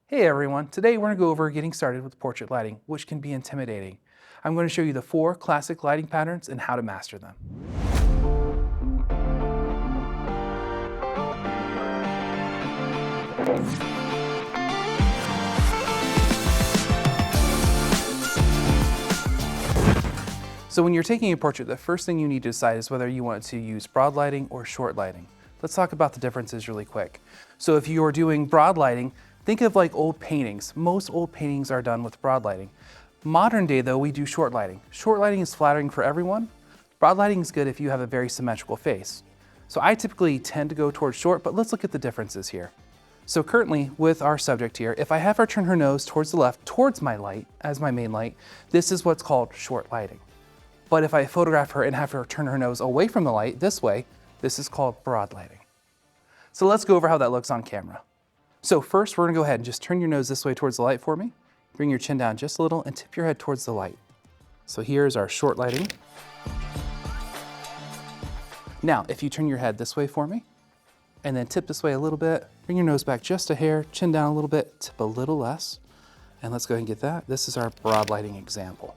Hey everyone, today we're going to go over getting started with portrait lighting, which can be intimidating. I'm going to show you the 4 classic lighting patterns and how to master them. So when you're taking a portrait, the first thing you need to decide is whether you want to use broad lighting or short lighting. Let's talk about the differences really quick. So if you're doing broad lighting, think of like old paintings. Most old paintings are done with broad lighting. Modern day though, we do short lighting. Short lighting is flattering for everyone. Broad lighting is good if you have a very symmetrical face. So I typically tend to go towards short, but let's look at the differences here. So currently with our subject here, if I have her turn her nose towards the left, towards my light, as my main light, this is what's called short lighting. But if I photograph her and have her turn her nose away from the light this way, this is called broad lighting. So let's go over how that looks on camera. So first, we're gonna go ahead and just turn your nose this way towards the light for me. Bring your chin down just a little and tip your head towards the light. So here's our short lighting. Now, if you turn your head this way for me, and then tip this way a little bit, bring your nose back just a hair, chin down a little bit, tip a little less, and let's go ahead and get that. This is our broad lighting example.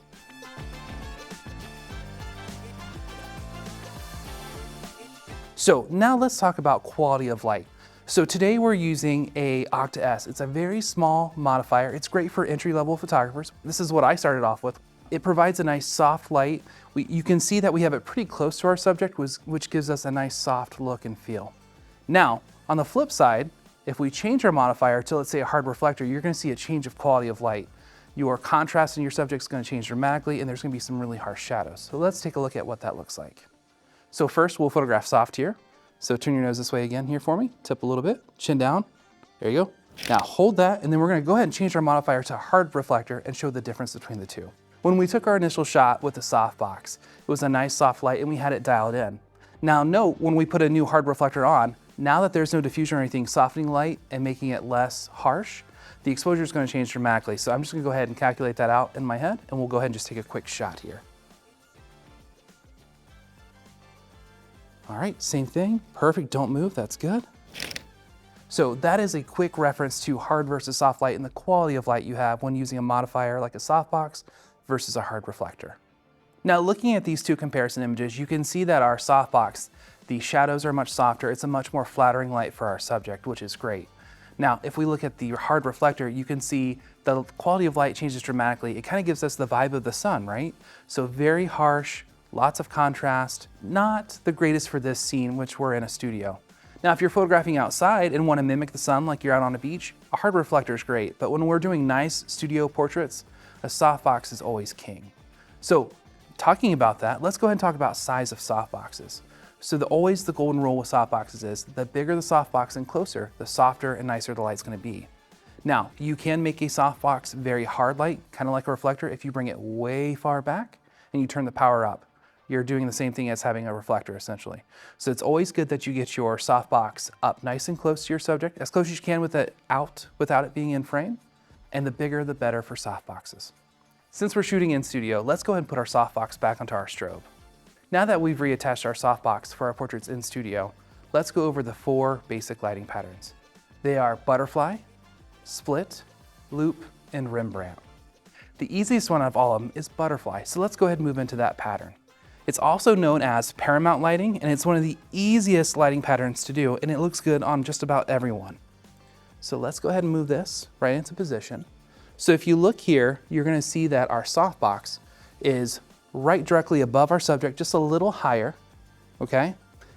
So now let's talk about quality of light. So today we're using a Octa S. It's a very small modifier. It's great for entry-level photographers. This is what I started off with. It provides a nice soft light. You can see that we have it pretty close to our subject, which gives us a nice soft look and feel. Now, on the flip side, if we change our modifier to, let's say, a hard reflector, you're gonna see a change of quality of light. Your contrast in your subject is gonna change dramatically, and there's gonna be some really harsh shadows. So let's take a look at what that looks like. So first, we'll photograph soft here. So turn your nose this way again here for me. Tip a little bit, chin down. There you go. Now hold that, and then we're gonna go ahead and change our modifier to hard reflector and show the difference between the two. When we took our initial shot with the Softbox, it was a nice soft light and we had it dialed in. Now note, when we put a new hard reflector on, now that there's no diffusion or anything softening light and making it less harsh, the exposure is gonna change dramatically. So I'm just gonna go ahead and calculate that out in my head, and we'll go ahead and just take a quick shot here. All right, same thing, perfect, don't move, that's good. So that is a quick reference to hard versus soft light and the quality of light you have when using a modifier like a Softbox versus a hard reflector. Now looking at these two comparison images, you can see that our Softbox, the shadows are much softer, it's a much more flattering light for our subject, which is great. Now, if we look at the hard reflector, you can see the quality of light changes dramatically. It kind of gives us the vibe of the sun, right? So very harsh, lots of contrast, not the greatest for this scene, which we're in a studio. Now, if you're photographing outside and want to mimic the sun like you're out on a beach, a hard reflector is great, but when we're doing nice studio portraits, a Softbox is always king. So talking about that, let's go ahead and talk about size of Softboxes. So always the golden rule with Softboxes is the bigger the Softbox and closer, the softer and nicer the light's gonna be. Now, you can make a Softbox very hard light, kind of like a reflector, if you bring it way far back and you turn the power up. You're doing the same thing as having a reflector essentially. So it's always good that you get your Softbox up nice and close to your subject, as close as you can with it out without it being in frame, and the bigger the better for Softboxes. Since we're shooting in studio, let's go ahead and put our Softbox back onto our strobe. Now that we've reattached our Softbox for our portraits in studio, let's go over the 4 basic lighting patterns. They are butterfly, split, loop, and Rembrandt. The easiest one of all of them is butterfly, so let's go ahead and move into that pattern. It's also known as Paramount lighting, and it's one of the easiest lighting patterns to do, and it looks good on just about everyone. So let's go ahead and move this right into position. So if you look here, you're gonna see that our Softbox is right directly above our subject, just a little higher, okay?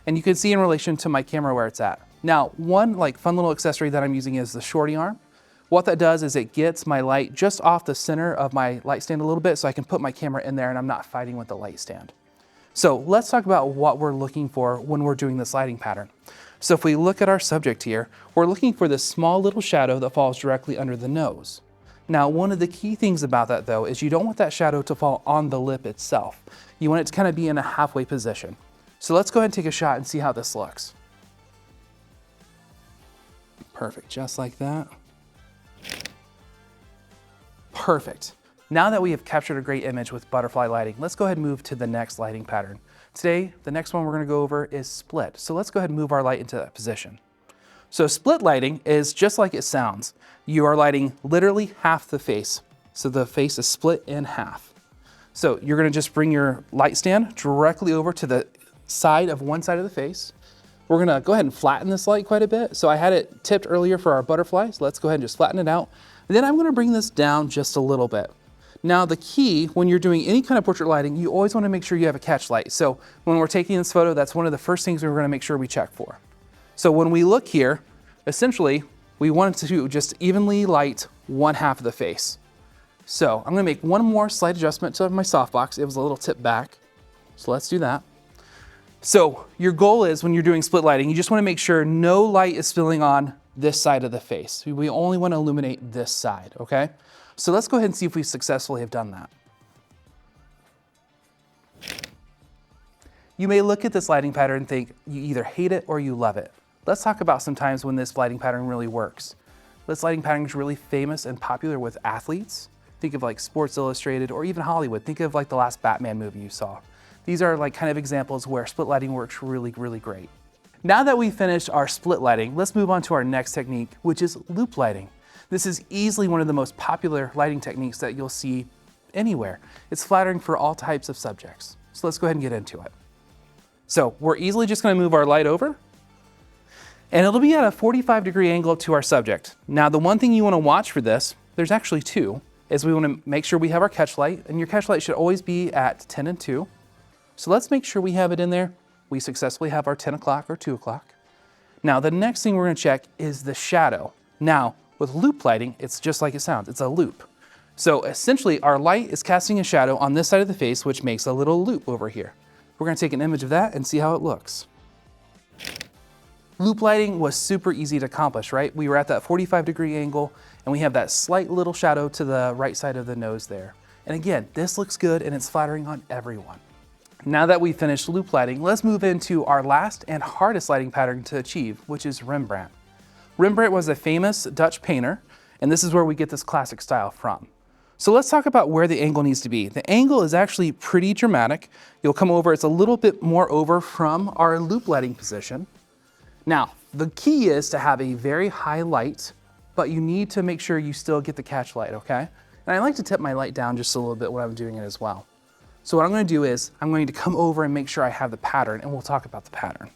And you can see in relation to my camera where it's at. Now, one fun little accessory that I'm using is the shorty arm. What that does is it gets my light just off the center of my light stand a little bit so I can put my camera in there and I'm not fighting with the light stand. So let's talk about what we're looking for when we're doing this lighting pattern. So if we look at our subject here, we're looking for this small little shadow that falls directly under the nose. Now, one of the key things about that though is you don't want that shadow to fall on the lip itself. You want it to kind of be in a halfway position. So let's go ahead and take a shot and see how this looks. Perfect, just like that. Perfect. Now that we have captured a great image with butterfly lighting, let's go ahead and move to the next lighting pattern. Today, the next one we're gonna go over is split. So let's go ahead and move our light into that position. So split lighting is just like it sounds. You are lighting literally half the face. So the face is split in half. So you're gonna just bring your light stand directly over to the side of one side of the face. We're gonna go ahead and flatten this light quite a bit. So I had it tipped earlier for our butterfly, so let's go ahead and just flatten it out. And then I'm gonna bring this down just a little bit. Now the key, when you're doing any kind of portrait lighting, you always wanna make sure you have a catch light. So when we're taking this photo, that's one of the first things we're gonna make sure we check for. So when we look here, essentially, we want to just evenly light one half of the face. So I'm gonna make one more slight adjustment to my softbox. It was a little tip back, so let's do that. So your goal is when you're doing split lighting, you just wanna make sure no light is spilling on this side of the face. We only wanna illuminate this side, okay? So let's go ahead and see if we successfully have done that. You may look at this lighting pattern and think you either hate it or you love it. Let's talk about some times when this lighting pattern really works. This lighting pattern is really famous and popular with athletes. Think of like Sports Illustrated or even Hollywood. Think of like the last Batman movie you saw. These are like kind of examples where split lighting works really, really great. Now that we've finished our split lighting, let's move on to our next technique, which is loop lighting. This is easily one of the most popular lighting techniques that you'll see anywhere. It's flattering for all types of subjects. So let's go ahead and get into it. So we're easily just gonna move our light over, and it'll be at a 45-degree angle to our subject. Now, the one thing you wanna watch for this, there's actually two, is we wanna make sure we have our catch light, and your catch light should always be at 10 and 2. So let's make sure we have it in there. We successfully have our 10 o'clock or 2 o'clock. Now, the next thing we're gonna check is the shadow. Now, with loop lighting, it's just like it sounds, it's a loop. So essentially, our light is casting a shadow on this side of the face, which makes a little loop over here. We're gonna take an image of that and see how it looks. Loop lighting was super easy to accomplish, right? We were at that 45-degree angle, and we have that slight little shadow to the right side of the nose there. And again, this looks good and it's flattering on everyone. Now that we've finished loop lighting, let's move into our last and hardest lighting pattern to achieve, which is Rembrandt. Rembrandt was a famous Dutch painter, and this is where we get this classic style from. So let's talk about where the angle needs to be. The angle is actually pretty dramatic. You'll come over, it's a little bit more over from our loop lighting position. Now, the key is to have a very high light, but you need to make sure you still get the catch light, okay? And I like to tip my light down just a little bit when I'm doing it as well. So what I'm gonna do is, I'm going to come over and make sure I have the pattern, and we'll talk about the pattern.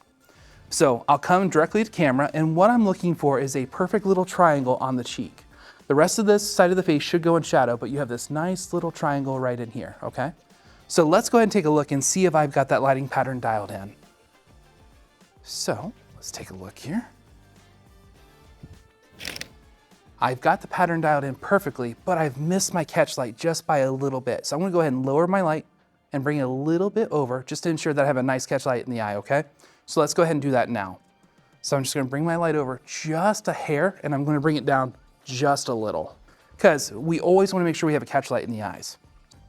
So I'll come directly to camera, and what I'm looking for is a perfect little triangle on the cheek. The rest of this side of the face should go in shadow, but you have this nice little triangle right in here, okay? So let's go ahead and take a look and see if I've got that lighting pattern dialed in. So let's take a look here. I've got the pattern dialed in perfectly, but I've missed my catch light just by a little bit. So I'm gonna go ahead and lower my light and bring it a little bit over just to ensure that I have a nice catch light in the eye, okay? So let's go ahead and do that now. So I'm just gonna bring my light over just a hair, and I'm gonna bring it down just a little, because we always wanna make sure we have a catch light in the eyes.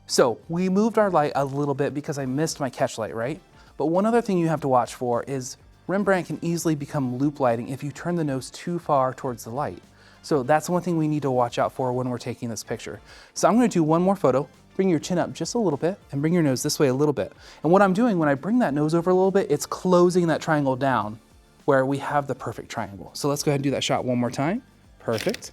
So we moved our light a little bit because I missed my catch light, right? But one other thing you have to watch for is Rembrandt can easily become loop lighting if you turn the nose too far towards the light. So that's one thing we need to watch out for when we're taking this picture. So I'm gonna do one more photo. Bring your chin up just a little bit and bring your nose this way a little bit. And what I'm doing when I bring that nose over a little bit, it's closing that triangle down where we have the perfect triangle. So let's go ahead and do that shot one more time. Perfect.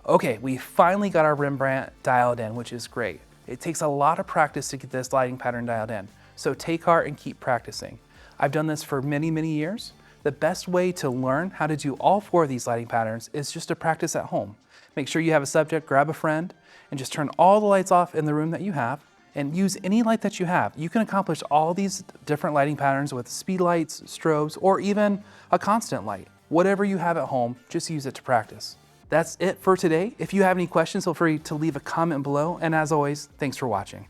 Okay, we finally got our Rembrandt dialed in, which is great. It takes a lot of practice to get this lighting pattern dialed in. So take heart and keep practicing. I've done this for many, many years. The best way to learn how to do all 4 of these lighting patterns is just to practice at home. Make sure you have a subject, grab a friend, and just turn all the lights off in the room that you have and use any light that you have. You can accomplish all these different lighting patterns with speed lights, strobes, or even a constant light. Whatever you have at home, just use it to practice. That's it for today. If you have any questions, feel free to leave a comment below. And as always, thanks for watching.